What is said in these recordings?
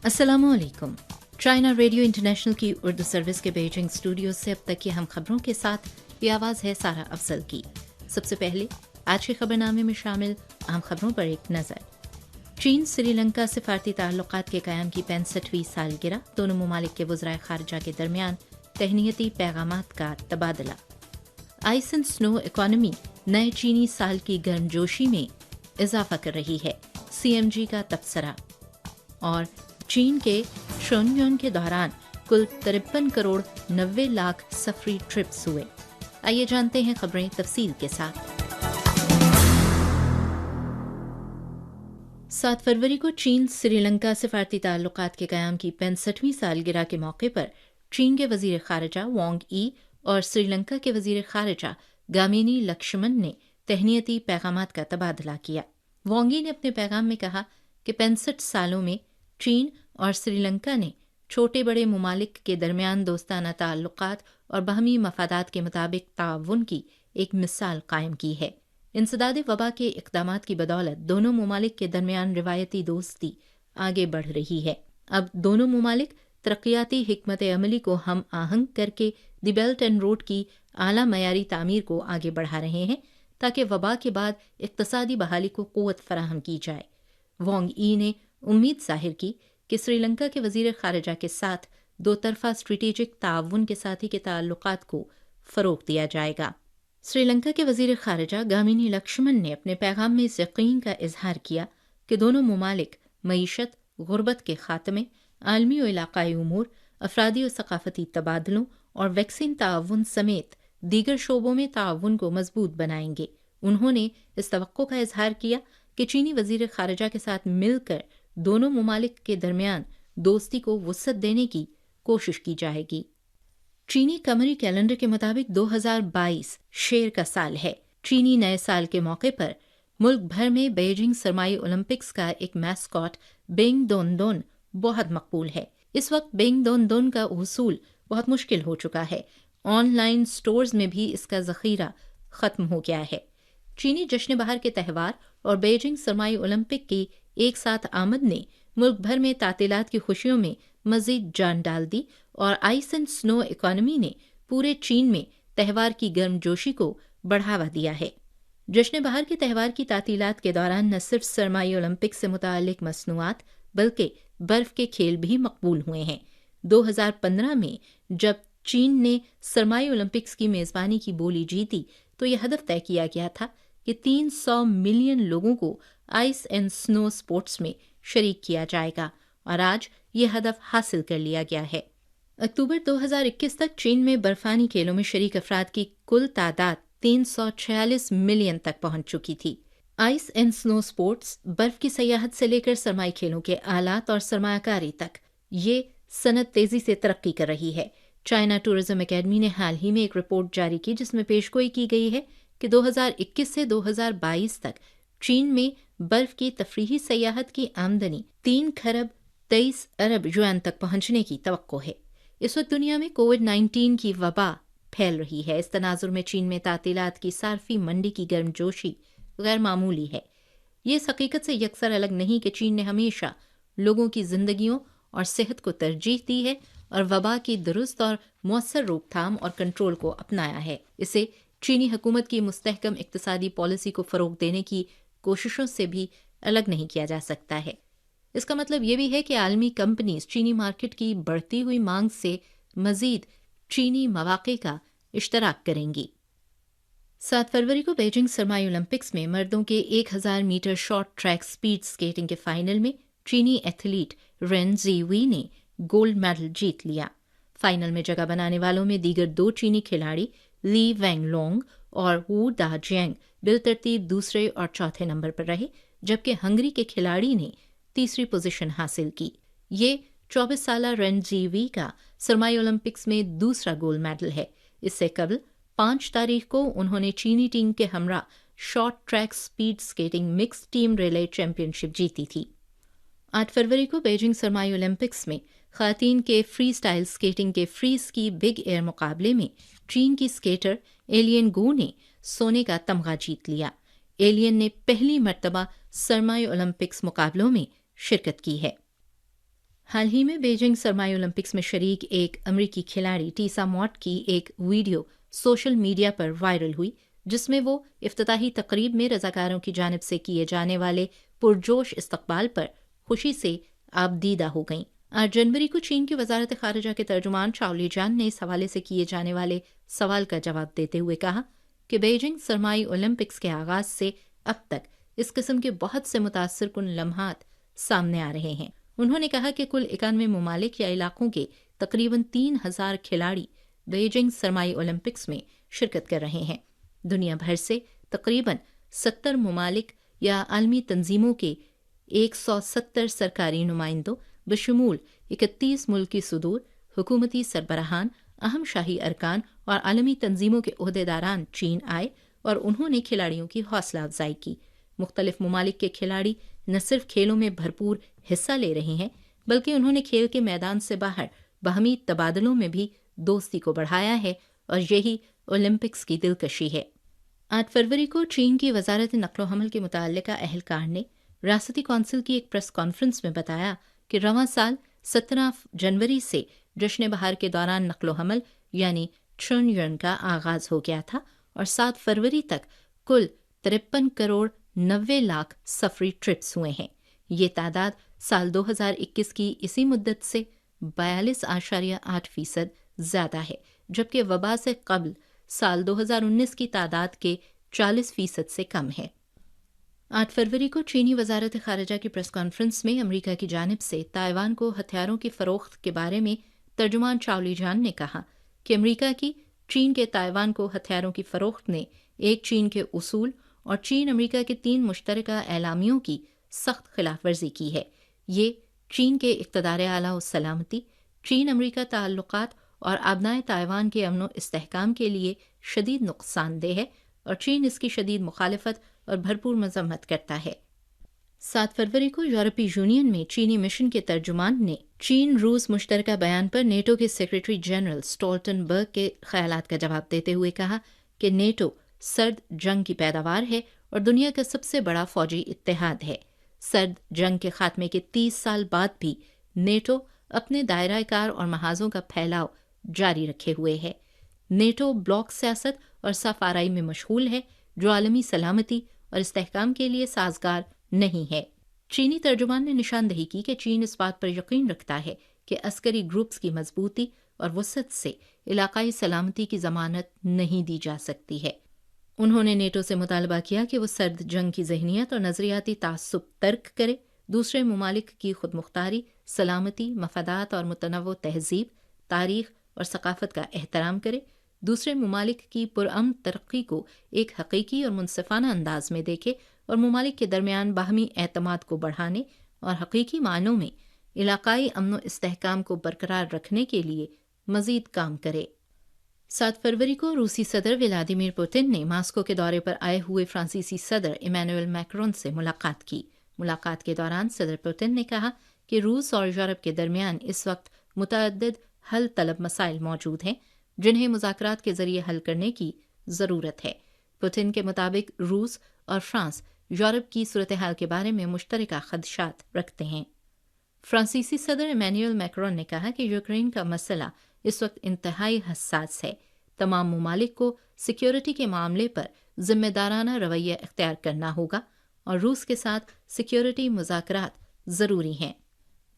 अस्सलामुअलैकुम। China radio international की Urdu service के बीजिंग स्टूडियो से अब तक की हम खबरों के साथ ये आवाज़ है सारा अफजल की। सबसे पहले आज के खबरनामे में शामिल अहम खबरों पर एक नज़र। चीन श्रीलंका सिफारती ताल्लुकात के क़याम की 65वीं सालगिरह, दोनों ममालिक के वज़राए ख़ारिजा के दरमियान तहनीती पैगामात का तबादला। आइस एंड स्नो इकॉनमी नए चीनी साल की गर्मजोशी में इजाफा कर रही है, CMG का तबसरा। और चीन के शोनयन के दौरान कुल 53 करोड़ 90 लाख सफरी ट्रिप्स हुए। आइए जानते हैं खबरें तफसील के साथ। 7 फरवरी को चीन श्रीलंका सिफारती ताल्लुकात के क़याम की 65वीं सालगिरह के मौके पर चीन के वज़ीर ख़ारिजा वांग यी और श्रीलंका के वज़ीर ख़ारिजा गामिनी लक्ष्मण ने तहनीती पैगामात का तबादला किया। वांग यी ने अपने पैगाम में कहा कि 65 सालों में चीन और श्रीलंका ने छोटे बड़े ममालिक के दरमियान दोस्ताना ताल्लुकात और बाहमी मफादात के मुताबिक ताउन की एक मिसाल कायम की है। इंसदाद वबा के इक़दामात की बदौलत दोनों ममालिक के दरमियान रिवायती दोस्ती आगे बढ़ रही है। अब दोनों ममालिक तरक्याती हिकमत अमली को हम आहंग करके द बेल्ट एंड रोड की आला मयारी तामीर को आगे बढ़ा रहे हैं ताकि वबा के बाद इक़्तिसादी बहाली को क़ुव्वत फराहम की जाए। वांग यी ने उम्मीद जाहिर की कि श्रीलंका के वज़ीर ख़ारिजा के साथ दो तरफ़ा स्ट्रेटेजिक ताउन के साथी के ताल्लुकात को फ़रोग़ दिया जाएगा। श्रीलंका के वज़ीर ख़ारिजा गामिनी लक्ष्मण ने अपने पैगाम में इस यक़ीन का इजहार किया कि दोनों ममालिक मईशत, गुर्बत के ख़ात्मे, आलमी और इलाक़ाई उमूर, अफ़रादी और सक़ाफ़ती तबादलों और वैक्सीन ताउन समेत दीगर शोबों में ताउन को मज़बूत बनाएंगे। उन्होंने इस तवक्को का इजहार किया कि चीनी वज़ीर ख़ारिजा के साथ मिलकर दोनों ममालिक के दरमियान दोस्ती को वुसअत देने की कोशिश की जाएगी। चीनी कमरी कैलेंडर के मुताबिक 2022 शेर का साल है। चीनी नए साल के मौके पर मुल्क भर में बीजिंग सरमाई ओलंपिक्स का एक मैस्कॉट बिंग दोन दोन बहुत मकबूल है। इस वक्त बिंग दोन दोन का हुसूल बहुत मुश्किल हो चुका है। ऑनलाइन स्टोर्स में भी इसका ज़ख़ीरा ख़त्म हो गया है। चीनी जश्न बहार के त्यौहार और बीजिंग सरमाई ओलंपिक की एक साथ आमद ने मुल्क भर में तातीलात की खुशियों में मज़ीद जान डाल दी और आइस एंड स्नो इकॉनमी ने पूरे चीन में त्यौहार की गर्मजोशी को बढ़ावा दिया है। जश्न बहार के त्यौहार की तातीलात के दौरान न सिर्फ सरमाई ओलंपिक से मुताल्लिक मसनूआत बल्कि बर्फ़ के खेल भी मकबूल हुए हैं। 2015 में जब चीन ने सरमाई ओलंपिक्स की मेज़बानी की बोली जीती तो यह हदफ तय किया गया था कि 300 मिलियन लोगों को आइस एंड स्नो स्पोर्ट्स में शरीक किया जाएगा और आज ये हदफ हासिल कर लिया गया है। अक्टूबर 2021 तक चीन में बर्फानी खेलों में शरीक अफराद की कुल तादाद 346 मिलियन तक पहुंच चुकी थी। आइस एंड स्नो स्पोर्ट्स बर्फ की सयाहत से लेकर सरमाई खेलों के आलात और सरमायाकारी तक ये सनत तेजी से तरक्की कर रही है। चाइना टूरिज्म एकेडमी ने हाल ही में एक रिपोर्ट जारी की जिसमें पेशगोई की गई है कि 2021 से 2022 तक चीन में बर्फ की तफरीही सयाहत की आमदनी 3 खरब 23 अरब युआन तक पहुंचने की तवक्को है। इस वक्त दुनिया में कोविड-19 की वबा फैल रही है। इस तनाजुर में चीन में तातीलात की सार्फी मंडी की गर्मजोशी गैर मामूली है। ये इस हकीकत से यकसर अलग नहीं कि चीन ने हमेशा लोगों की जिंदगियों और सेहत को तरजीह दी है और वबा की दुरुस्त और मौसर रोकथाम और कंट्रोल को अपनाया है। इसे चीनी हुकूमत की मुस्तहकम इक्तिसादी पॉलिसी को फ़रोग़ देने की कोशिशों से भी अलग नहीं किया जा सकता है। इसका मतलब ये भी है कि आलमी कंपनीज चीनी मार्केट की बढ़ती हुई मांग से मज़ीद चीनी मवाक़े का इश्तराक करेंगी। 7 फरवरी को बीजिंग सरमाई ओलंपिक्स में मर्दों के 1000 meter short track speed skating के फाइनल में चीनी एथलीट रेन ज़ीवी ने गोल्ड मेडल जीत लिया। फाइनल में जगह बनाने वालों में दीगर 2 चीनी खिलाड़ी ली वेंगलोंग और वू दाजियांग बिलतरतीब दूसरे और चौथे नंबर पर रहे, जबकि हंगरी के खिलाड़ी ने तीसरी पोजीशन हासिल की। ये 24 साला रेन ज़ीवी का सरमाई ओलंपिक्स में दूसरा गोल्ड मेडल है। इससे कबल 5 तारीख को उन्होंने चीनी टीम के हमरा short track speed skating mix team relay championship जीती थी। 8 फरवरी को बीजिंग सरमाई ओलंपिक्स में ख़ातीन के फ्री स्टाइल स्केटिंग के फ्री स्की बिग एयर मुकाबले में चीन की स्केटर एलियन गो ने सोने का तमगा जीत लिया। एलियन ने पहली मर्तबा सरमाई ओलंपिक्स मुकाबलों में शिरकत की है। हाल ही में बीजिंग सरमाई ओलंपिक्स में शरीक एक अमरीकी खिलाड़ी टीसा मॉट की एक वीडियो सोशल मीडिया पर वायरल हुई, जिसमें वो इफ्तिताही तकरीब में रजाकारों की जानिब से किए जाने वाले पुरजोश इस्तकबाल पर खुशी से आबदीदा हो गईं। 8 जनवरी को चीन की वजारत खारजा के तर्जुमान चाओली जान ने इस हवाले से किए जाने वाले सवाल का जवाब देते हुए कहा कि बीजिंग सरमाई ओलंपिक्स के आगाज से अब तक इस किस्म के बहुत से मुतासर कुन लम्हात सामने आ रहे हैं। उन्होंने कहा कि कुल 91 ममालिक या इलाकों के तकरीबन 3000 खिलाड़ी बीजिंग सरमाई ओलंपिक्स में शिरकत कर रहे हैं। दुनिया भर से तकरीबन 70 ममालिक या आलमी तंजीमों के 170 सरकारी नुमाइंदों बशमूल 31 मुल्की सुदूर, हुकूमती सरबराहान, अहम शाही अरकान और आलमी तंजीमों के ओहदेदारान चीन आए और उन्होंने खिलाड़ियों की हौसला अफजाई की। मुख्तलिफ ममालिक के खिलाड़ी न सिर्फ खेलों में भरपूर हिस्सा ले रहे हैं, बल्कि उन्होंने खेल के मैदान से बाहर बाहमी तबादलों में भी दोस्ती को बढ़ाया है और यही ओलंपिक्स की दिलकशी है। 8 फरवरी को चीन की वजारत नक्लो हमल के मुताल्लिका अहलकार ने रियासती कौंसिल की एक प्रेस कॉन्फ्रेंस में बताया कि रवां साल 17 जनवरी से जश्न बहार के दौरान नक्लो हमल यानी चुनयन का आगाज हो गया था और 7 फरवरी तक कुल 53 करोड़ 90 लाख सफरी ट्रिप्स हुए हैं। ये तादाद साल 2021 की इसी मुद्दत से 42.8% ज्यादा है, जबकि वबा से कबल साल 2019 की तादाद के 40% से कम है। 8 फरवरी को चीनी वजारत खारजा की प्रेस कॉन्फ्रेंस में अमरीका की जानिब से ताइवान को हथियारों की फरोख्त के बारे में तर्जुमान चाओली जान ने कहा कि अमरीका की चीन के ताइवान को हथियारों की फरोख्त ने एक चीन के उसूल और चीन अमरीका के 3 मुश्तरका एलामियों की सख्त खिलाफ वर्जी की है। ये चीन के इक़्तिदार आला और सलामती, चीन अमरीका ताल्लुकात और आबनाए ताइवान के अमन इस्तेहकाम के लिए शदीद नुकसानदेह है और चीन इसकी शदीद मुखालिफत और भरपूर मजम्मत करता है। 7 फरवरी को यूरोपीय यूनियन में चीनी मिशन के तर्जुमान ने चीन रूस मुश्तरका बयान पर नेटो के सेक्रेटरी जनरल स्टोल्टनबर्ग के ख्यालात का जवाब देते हुए कहा कि नेटो सर्द जंग की पैदावार है और दुनिया का सबसे बड़ा फौजी इत्तेहाद है। सर्द जंग के खात्मे के 30 साल बाद भी नेटो अपने दायरा कार और महाजों का फैलाव जारी रखे हुए है। नेटो ब्लॉक सियासत और सफाराई में मशगूल है, जो आलमी सलामती और इस्तेहकाम के लिए साजगार नहीं है। चीनी तर्जुमान ने निशानदही की कि चीन इस बात पर यकीन रखता है कि अस्करी ग्रुप्स की मजबूती और वसत से इलाकाई सलामती की जमानत नहीं दी जा सकती है। उन्होंने नेटो से मुतालबा किया कि वो सर्द जंग की जहनियत और नजरियाती तासुब तर्क करे, दूसरे ममालिक की खुद मुख्तारी, सलामती, मफादात और मुतनव्वो तहजीब, तारीख और सकाफत का एहतराम करे, दूसरे ममालिक की पुरअमन तरक्की को एक हकीकी और मुनसिफाना अंदाज में देखे और ममालिक के दरमियान बाहमी एतमाद को बढ़ाने और हकीकी मानों में इलाकाई अमन इस्तेहकाम को बरकरार रखने के लिए मजीद काम करे। 7 फरवरी को रूसी सदर व्लादिमीर पुतिन ने मास्को के दौरे पर आए हुए फ्रांसीसी सदर इमैनुअल मैक्रोन से मुलाकात की। मुलाकात के दौरान सदर पुतिन ने कहा कि रूस और यूरोप के दरमियान इस वक्त मुतअद्दिद हल तलब मसाइल मौजूद हैं, जिन्हें मुज़ाकरात के जरिए हल करने की ज़रूरत है। पुतिन के मुताबिक रूस और फ्रांस यूरोप की सूरत हाल के बारे में मुश्तरका खदशात रखते हैं। फ्रांसीसी सदर इमैनुअल मैक्रोन ने कहा कि यूक्रेन का मसला इस वक्त इंतहाई हसास है। तमाम ममालिक को सिक्योरिटी के मामले पर जिम्मेदाराना रवैया इख्तियार करना होगा और रूस के साथ सिक्योरिटी मुज़ाकरात ज़रूरी हैं।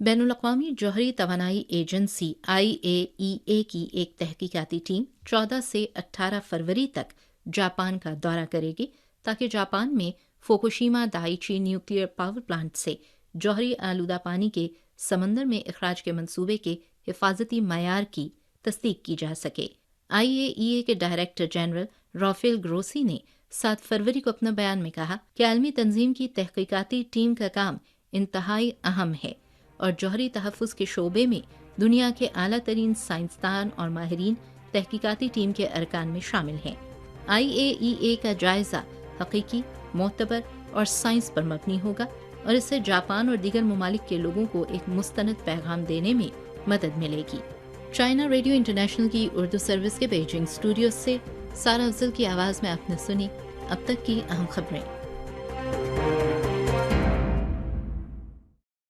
बैनुल-अक़वामी जौहरी तवानाई एजेंसी IAEA की एक तहकीकाती टीम 14 से 18 फरवरी तक जापान का दौरा करेगी, ताकि जापान में Fukushima Daiichi nuclear power plant से जौहरी आलूदा पानी के समंदर में इखराज के मंसूबे के हिफाजती मयार की तस्दीक की जा सके। IAEA के डायरेक्टर जनरल राफेल ग्रोसी ने 7 फरवरी को अपने बयान में कहा कि आलमी तंजीम की तहकीकाती टीम का काम इंतहाई अहम है और जौहरी तहफ़्फ़ुज़ के शोबे में दुनिया के आला तरीन साइंसदान और माहिरीन तहकीकाती टीम के अरकान में शामिल हैं। IAEA का जायजा हकीकी, मोतबर और साइंस पर मबनी होगा और इससे जापान और दीगर ममालिक के लोगों को एक मुस्तनद पैगाम देने में मदद मिलेगी। चाइना रेडियो इंटरनेशनल की उर्दू सर्विस के बीजिंग स्टूडियो से सारा अफजल की आवाज़ में आपने सुनी अब तक की अहम खबरें।